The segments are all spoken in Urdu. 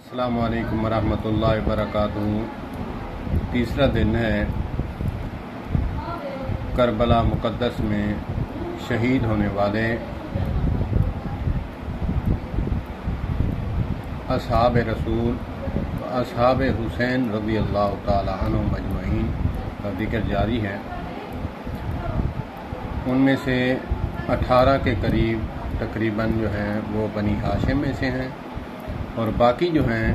السلام علیکم ورحمۃ اللہ وبرکاتہ۔ تیسرا دن ہے کربلا مقدس میں شہید ہونے والے اصحاب رسول اصحاب حسین رضی اللہ تعالی عنہم اجمعین کا ذکر جاری ہے۔ ان میں سے 18 کے قریب تقریباً جو ہیں وہ بنی ہاشم میں سے ہیں، اور باقی جو ہیں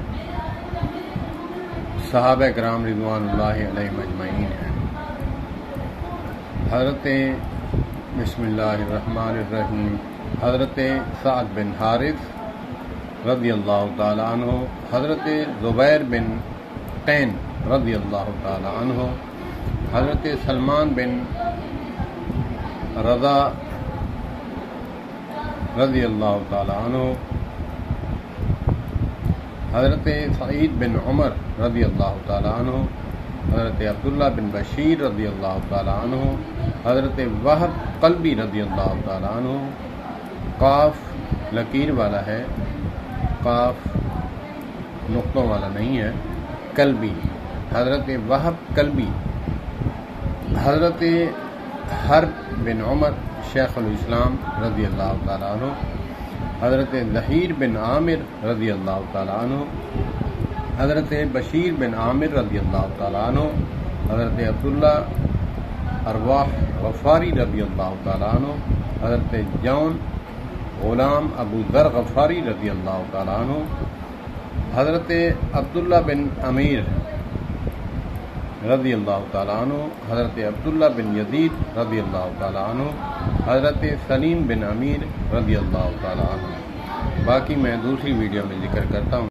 صحابہ کرام رضوان اللہ علیہم اجمعین ہیں۔ حضرت بسم اللہ الرحمن الرحیم حضرت سعد بن حارث رضی اللہ تعالی عنہ، حضرت زبیر بن قین رضی اللہ تعالی عنہ، حضرت سلمان بن رضا رضی اللہ تعالی عنہ، حضرت سعید بن عمر رضی اللہ تعالی عنہ، حضرت عبداللہ بن بشیر رضی اللہ تعالی عنہ، حضرت وہب قلبی رضی اللہ تعالی عنہ۔ قاف لکیر والا ہے، قاف نقطوں والا نہیں ہے، قلبی، حضرت وہب قلبی، حضرت حرب بن عمر شیخ الاسلام رضی اللہ تعالی عنہ، حضرت ظہیر بن عامر رضی اللہ تعالی عنہ، حضرت بشیر بن عامر رضی اللہ تعالی عنہ، حضرت عبداللہ ارواح غفاری رضی اللہ تعالی عنہ، حضرت جون غلام ابو ذر غفاری رضی اللہ تعالی عنہ، حضرت عبداللہ بن امیر رضی اللہ تعالی عنہ، حضرت عبداللہ بن یزید رضی اللہ تعالی عنہ، حضرت سلیم بن امیر رضی اللہ تعالی عنہ۔ باقی میں دوسری ویڈیو میں ذکر کرتا ہوں۔